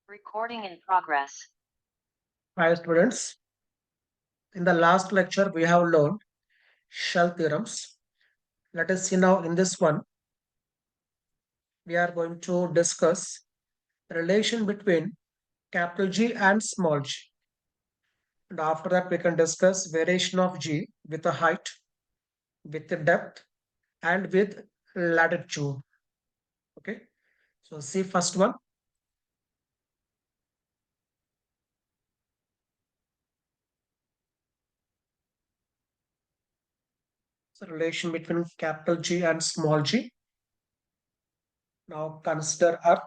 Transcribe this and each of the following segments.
Recording in progress. Hi students, in the last lecture we have learned shell theorems. Let us see now in this one we are going to discuss the relation between capital G and small g. And after that we can discuss variation of G with the height, with the depth and with latitude. Okay, so see first one. So relation between capital G and small g. Now consider Earth.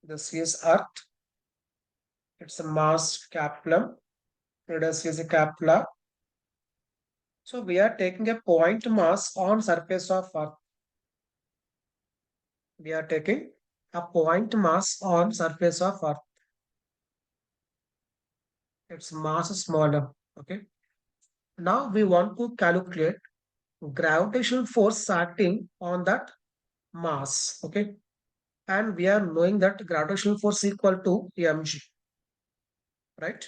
This is Earth. It's a mass capital. This is a capilla. So we are taking a point mass on surface of Earth. We are taking a point mass on surface of Earth. Its mass is smaller. Okay. Now we want to calculate gravitational force acting on that mass. Okay. And we are knowing that gravitational force equal to mg. Right.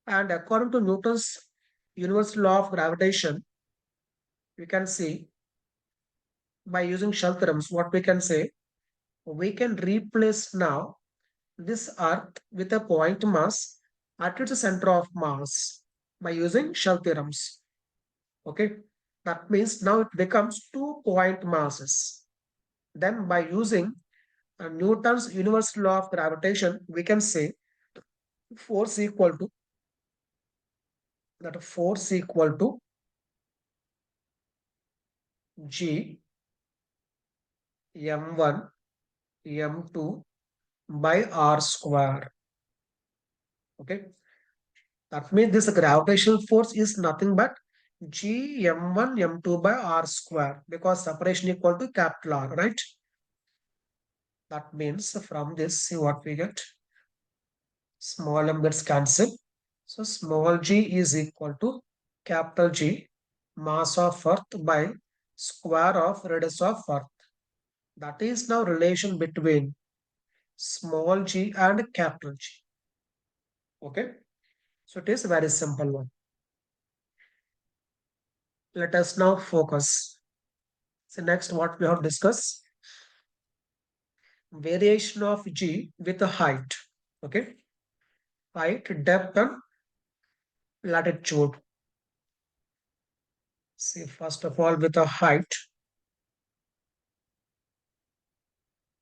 And according to Newton's universal law of gravitation, we can see by using shell theorems what we can say. We can replace now this Earth with a point mass at its center of mass by using shell theorems. Okay, that means now it becomes 2 point masses. Then by using Newton's universal law of gravitation, we can say force equal to force equal to G m1 m2 by r square. Okay, that means this gravitational force is nothing but G m1 m2 by r square because separation equal to capital R, right? That means from this, see what we get. Small m gets cancelled. So small g is equal to capital G mass of Earth by square of radius of Earth. That is now relation between small g and capital G. Okay. So it is a very simple one. Let us now focus. So next what we have discussed, variation of G with the height. Okay. Height, depth and latitude. See first of all with the height.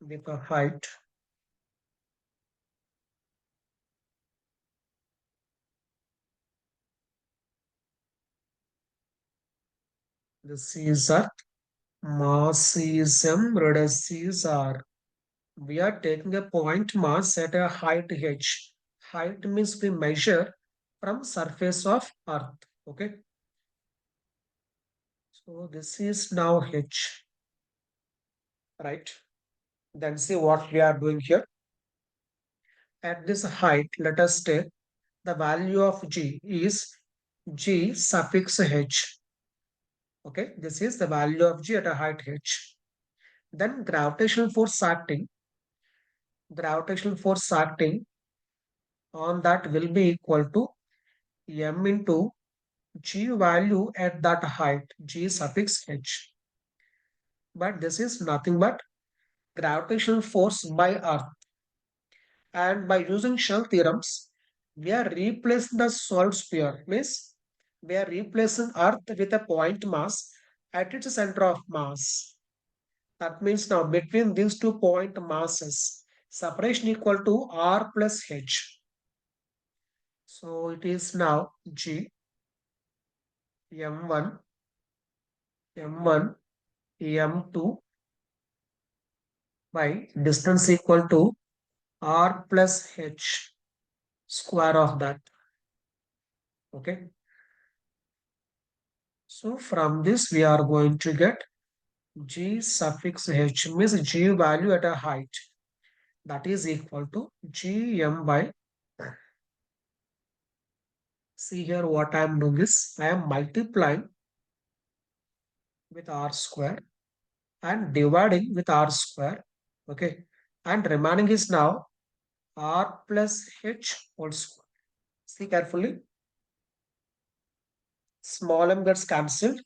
With the height. This is Earth. Mass is m, radius is r. We are taking a point mass at a height h. Height means we measure from surface of Earth. Okay. So this is now h. Right. Then see what we are doing here. At this height, let us take the value of g is g suffix h. Okay, this is the value of g at a height h. Then gravitational force acting on that will be equal to m into g value at that height, g suffix h. But this is nothing but gravitational force by Earth. And by using shell theorems, we are replacing the solid sphere. Means we are replacing Earth with a point mass at its center of mass. That means now between these 2 point masses, separation equal to r plus h. So it is now G m1 m1 m2 by distance equal to r plus h square of that. Okay. So from this we are going to get g suffix h means g value at a height, that is equal to gm by See here what I am doing is I am multiplying with r square and dividing with r square. Okay. And remaining is now r plus h whole square. See carefully. Small m gets cancelled.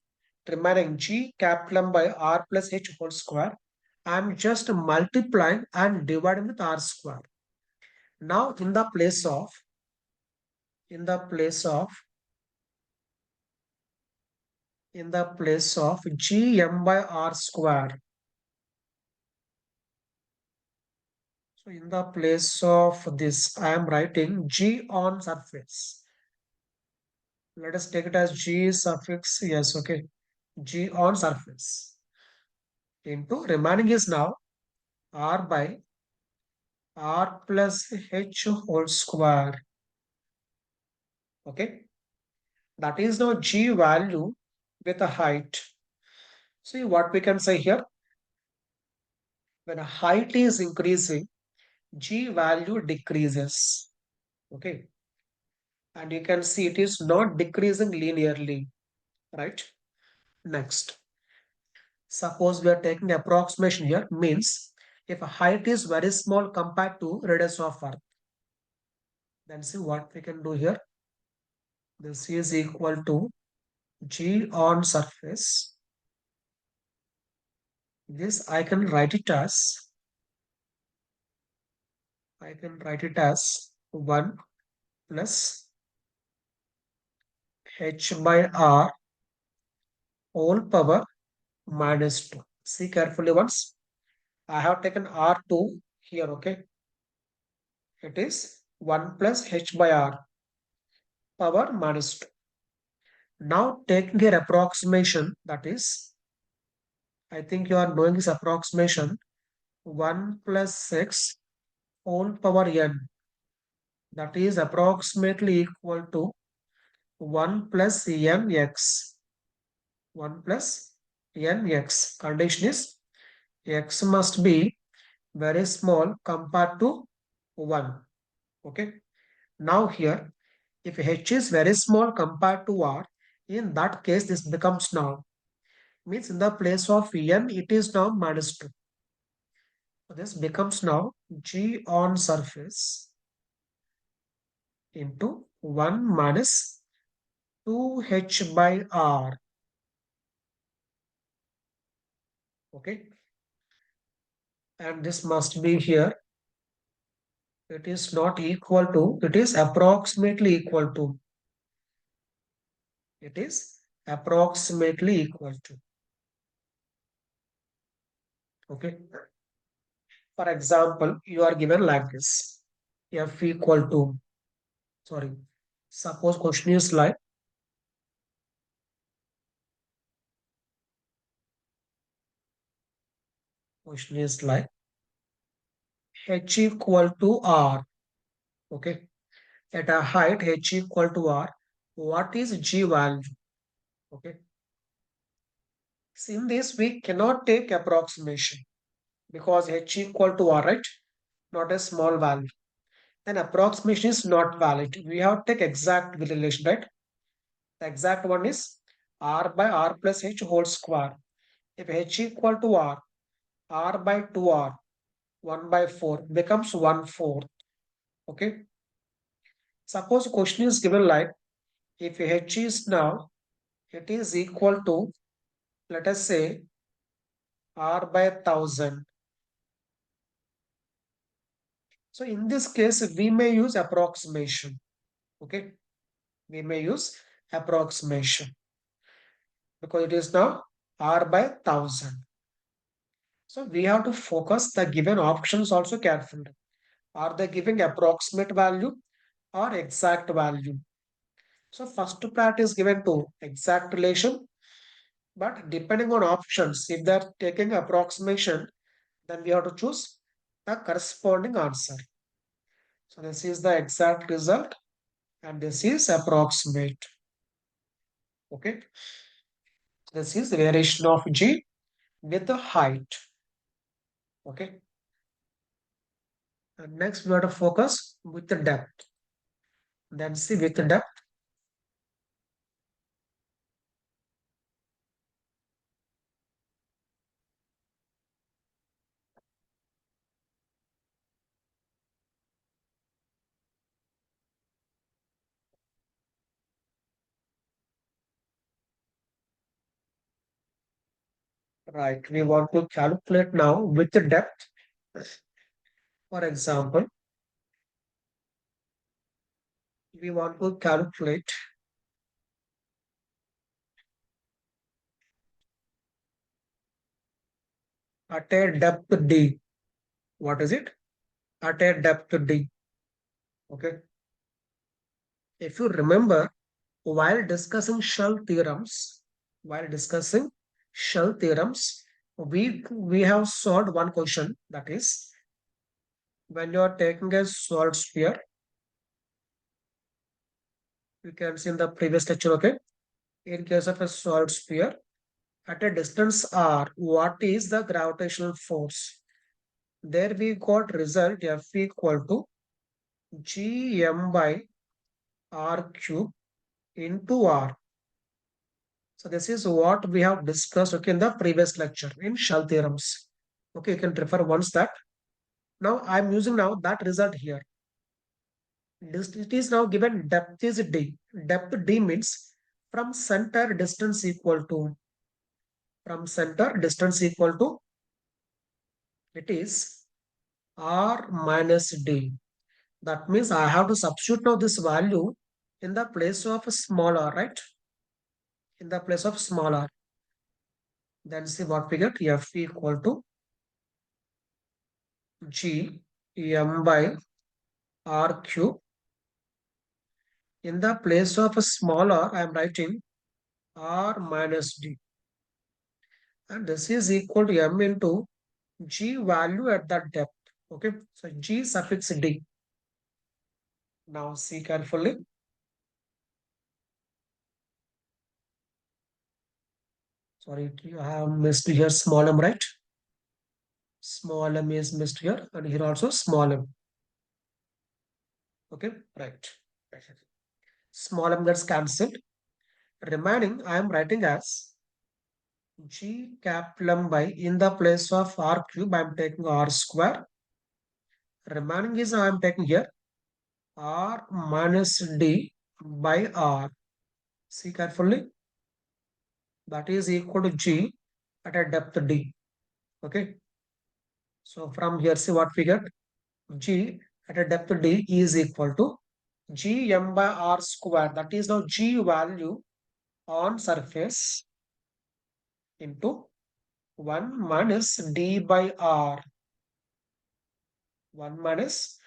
Remaining g capital M by r plus h whole square. I am just multiplying and dividing with r square. Now in the place of gm by r square. So in the place of this, I am writing g on surface. Let us take it as g suffix. Yes, okay. G on surface into remaining is now r by r plus h whole square. Okay. That is now g value with a height. See what we can say here. When a height is increasing, g value decreases. Okay. And you can see it is not decreasing linearly. Right. Next. Suppose we are taking approximation here, means if a height is very small compared to radius of Earth, then see what we can do here. This is equal to g on surface. This I can write it as 1 plus h by r whole power minus 2. See carefully once. I have taken r2 here, okay? It is 1 plus h by r power minus 2. Now taking here approximation, that is, I think you are knowing this approximation, 1 plus 6 whole power n, that is approximately equal to 1 plus nx. 1 plus nx. Condition is x must be very small compared to 1. Okay. Now here, if h is very small compared to r, in that case this becomes now. Means in the place of n, it is now minus 2. So this becomes now g on surface into 1 minus 2h by r. Okay. And this must be here. It is not equal to, it is approximately equal to. It is approximately equal to. Okay. For example, you are given like this. F equal to, sorry, suppose question is like h equal to r. Okay. At a height h equal to r, what is g value? Okay. So in this we cannot take approximation because h equal to r, right? Not a small value. Then approximation is not valid. We have to take exact relation, right? The exact one is r by r plus h whole square. If h equal to r by 2r, 1 by 4 becomes 1/4. Okay. Suppose question is given like if h is now, it is equal to, let us say, r by 1000. So in this case, we may use approximation. Okay. We may use approximation because it is now r by 1000. So we have to focus the given options also carefully. Are they giving approximate value or exact value? So first priority is given to exact relation, but depending on options, if they're taking approximation, then we have to choose the corresponding answer. So this is the exact result and this is approximate. Okay. This is the variation of G with the height. Okay. And next we have to focus with the depth. Then see with the depth. Right. We want to calculate now with the depth. For example, we want to calculate at a depth d. What is it? At a depth d. Okay. If you remember, while discussing shell theorems, we have solved one question, that is, when you are taking a solid sphere, you can see in the previous lecture, okay? In case of a solid sphere, at a distance r, what is the gravitational force? There we got result F equal to gm by r cube into r. So this is what we have discussed, okay, in the previous lecture in shell theorems. Okay, you can refer once that. Now I'm using now that result here. It is now given depth is d. Depth d means from center distance equal to, it is r minus d. That means I have to substitute now this value in the place of small r, right? In the place of small r. Then see what we get. F equal to g m by r cube. In the place of a small r, I am writing r minus d. And this is equal to m into g value at that depth. Okay, so g suffix d. Now see carefully. Sorry, you have missed here small m, right? Small m is missed here, and here also small m. Okay, right. Small m gets cancelled. Remaining, I am writing as g capital M by, in the place of r cube, I am taking r square. Remaining is I am taking here r minus d by r. See carefully. That is equal to g at a depth d. Okay. So from here, see what we get. G at a depth d is equal to g m by r square. That is now g value on surface into 1 minus d by r. 1 minus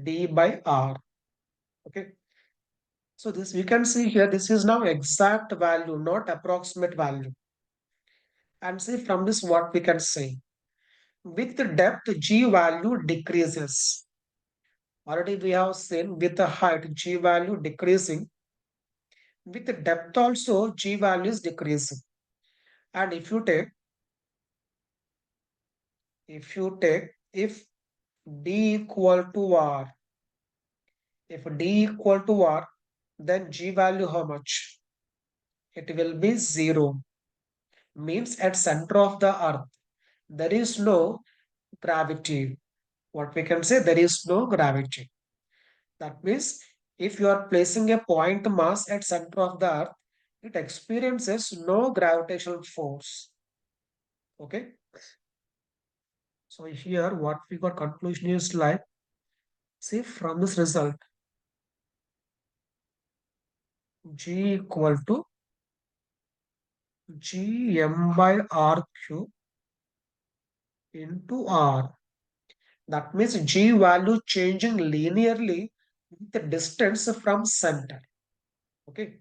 d by r. Okay. So this we can see here, this is now exact value, not approximate value. And see from this what we can say. With the depth, g value decreases. Already we have seen with the height, g value decreasing. With the depth also, g value is decreasing. And if if d equal to r, if d equal to r, then g value how much? It will be 0. Means at center of the earth, there is no gravity. What we can say, there is no gravity. That means if you are placing a point mass at center of the earth, it experiences no gravitational force. Okay. So here what we got conclusion is like, see from this result, g equal to gm by r cube into r. That means g value changing linearly with the distance from center. Okay.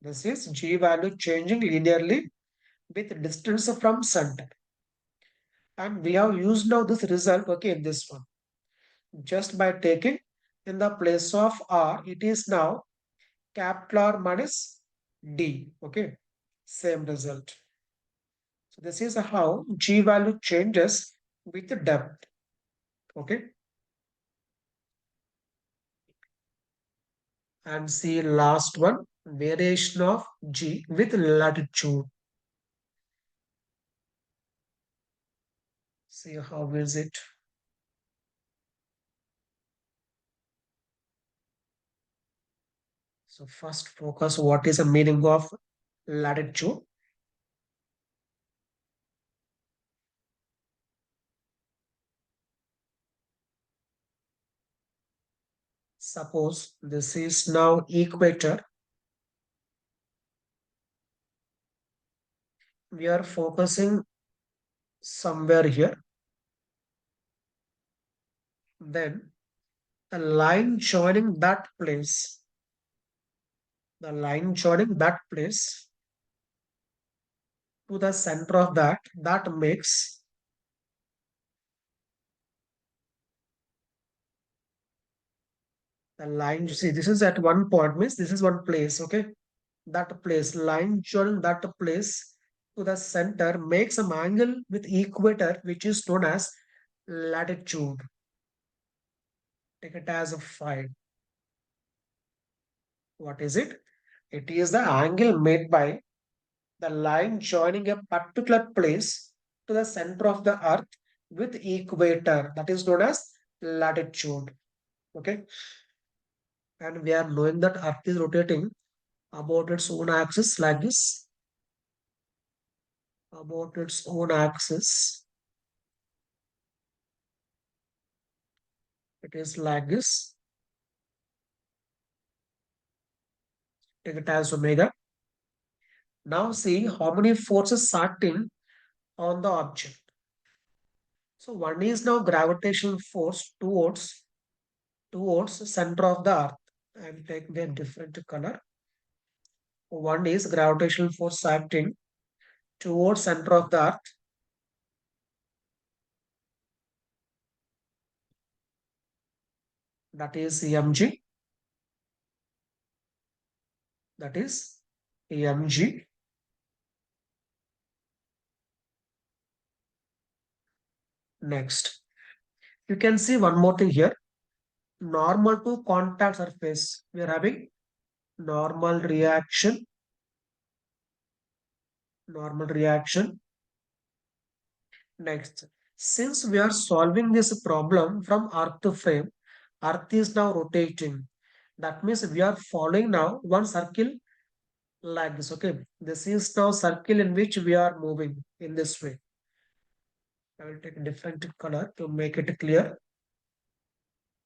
This is g value changing linearly with distance from center. And we have used now this result, okay, in this one. Just by taking in the place of r, it is now capital R minus d. Okay. Same result. So this is how g value changes with the depth. Okay. And see last one, variation of g with latitude. See how is it? So first focus what is the meaning of latitude. Suppose this is now equator. We are focusing somewhere here. Then the line joining that place, the line joining that place to the center of that makes the line. You see, this is at one point, means this is one place, okay? That place, line joining that place to the center makes an angle with equator, which is known as latitude. Take it as a phi. What is it? It is the angle made by the line joining a particular place to the center of the earth with equator, that is known as latitude. Okay, and we are knowing that earth is rotating about its own axis like this, about its own axis. It is like this. Take it as omega. Now see how many forces acting on the object. So one is now gravitational force towards center of the earth. I am taking a different color. One is gravitational force acting towards center of the earth. That is mg. That is mg. Next, you can see one more thing here. Normal to contact surface. We are having normal reaction. Normal reaction. Next, since we are solving this problem from earth frame, earth is now rotating. That means we are following now one circle like this. Okay, this is now circle in which we are moving in this way. I will take a different color to make it clear.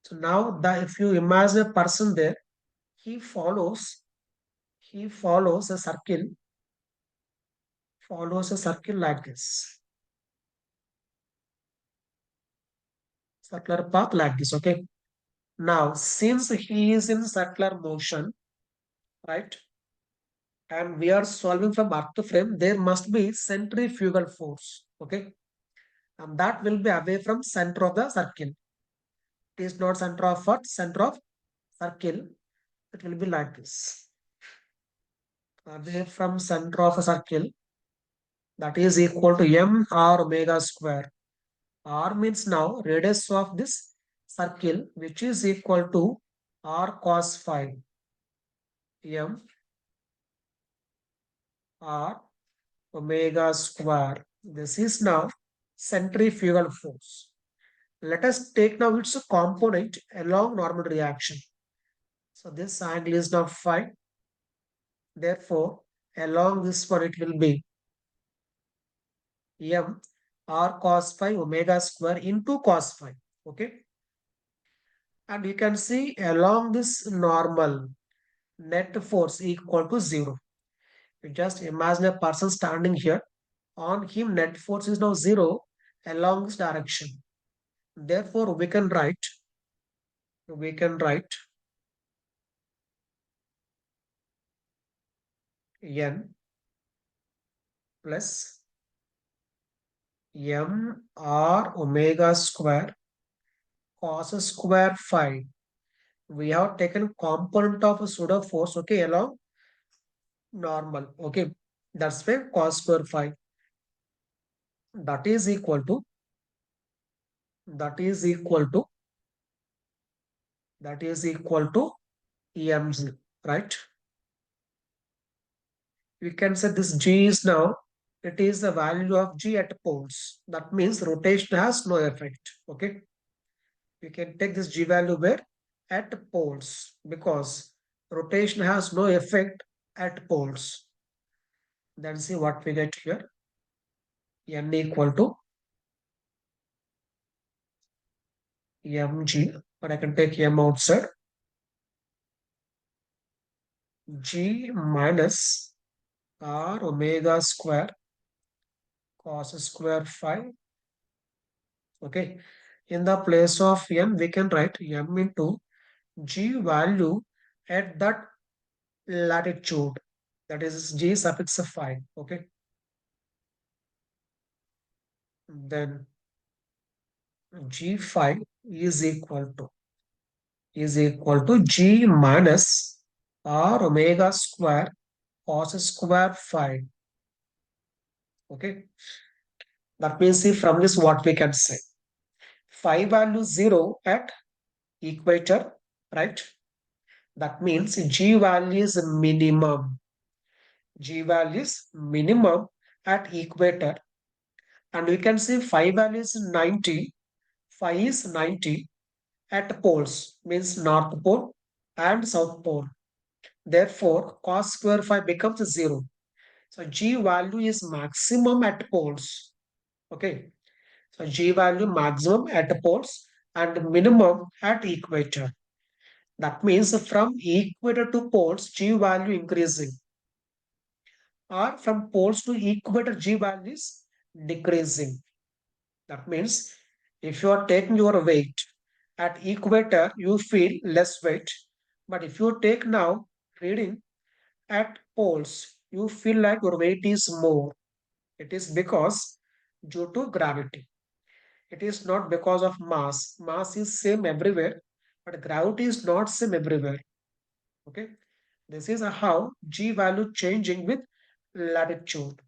So now the if you imagine a person there, he follows he follows a circle like this, circular path like this. Okay, now since he is in circular motion, right, and we are solving from earth frame, there must be centrifugal force. Okay, and that will be away from center of the circle. It is not center of what? Center of circle. It will be like this. Away from center of a circle, that is equal to m r omega square. R means now radius of this circle, which is equal to r cos phi. M r omega square. This is now centrifugal force. Let us take now its component along normal reaction. So this angle is now phi. Therefore, along this one it will be m r cos phi omega square into cos phi. Okay. And you can see along this normal net force equal to 0. You just imagine a person standing here. On him net force is now 0 along this direction. Therefore, we can write n plus m r omega square cos square phi. We have taken component of a pseudo force, okay, along normal, okay. That's why cos square phi. That is equal to that is equal to that is equal to EMG, right? We can say this G is now, it is the value of G at poles. That means rotation has no effect. Okay. We can take this G value where? At poles, because rotation has no effect at poles. Then see what we get here. N equal to mg, but I can take m outside. G minus R omega square cos square phi. Okay. In the place of m, we can write m into G value at that latitude. That is G suffix phi. Okay. Then G phi is equal to G minus R omega square cos square phi. Okay. That means see from this what we can say. Phi value 0 at equator, right? That means G value is minimum. G value is minimum at equator. And we can see phi value is 90. Phi is 90 at poles, means North Pole and South Pole. Therefore, cos square phi becomes 0. So G value is maximum at poles. Okay. So G value maximum at poles and minimum at equator. That means from equator to poles, G value increasing. Or from poles to equator, G value is decreasing. That means if you are taking your weight at equator, you feel less weight. But if you take now reading at poles, you feel like your weight is more. It is because due to gravity. It is not because of mass. Mass is same everywhere, but gravity is not same everywhere. Okay. This is how G value changing with latitude.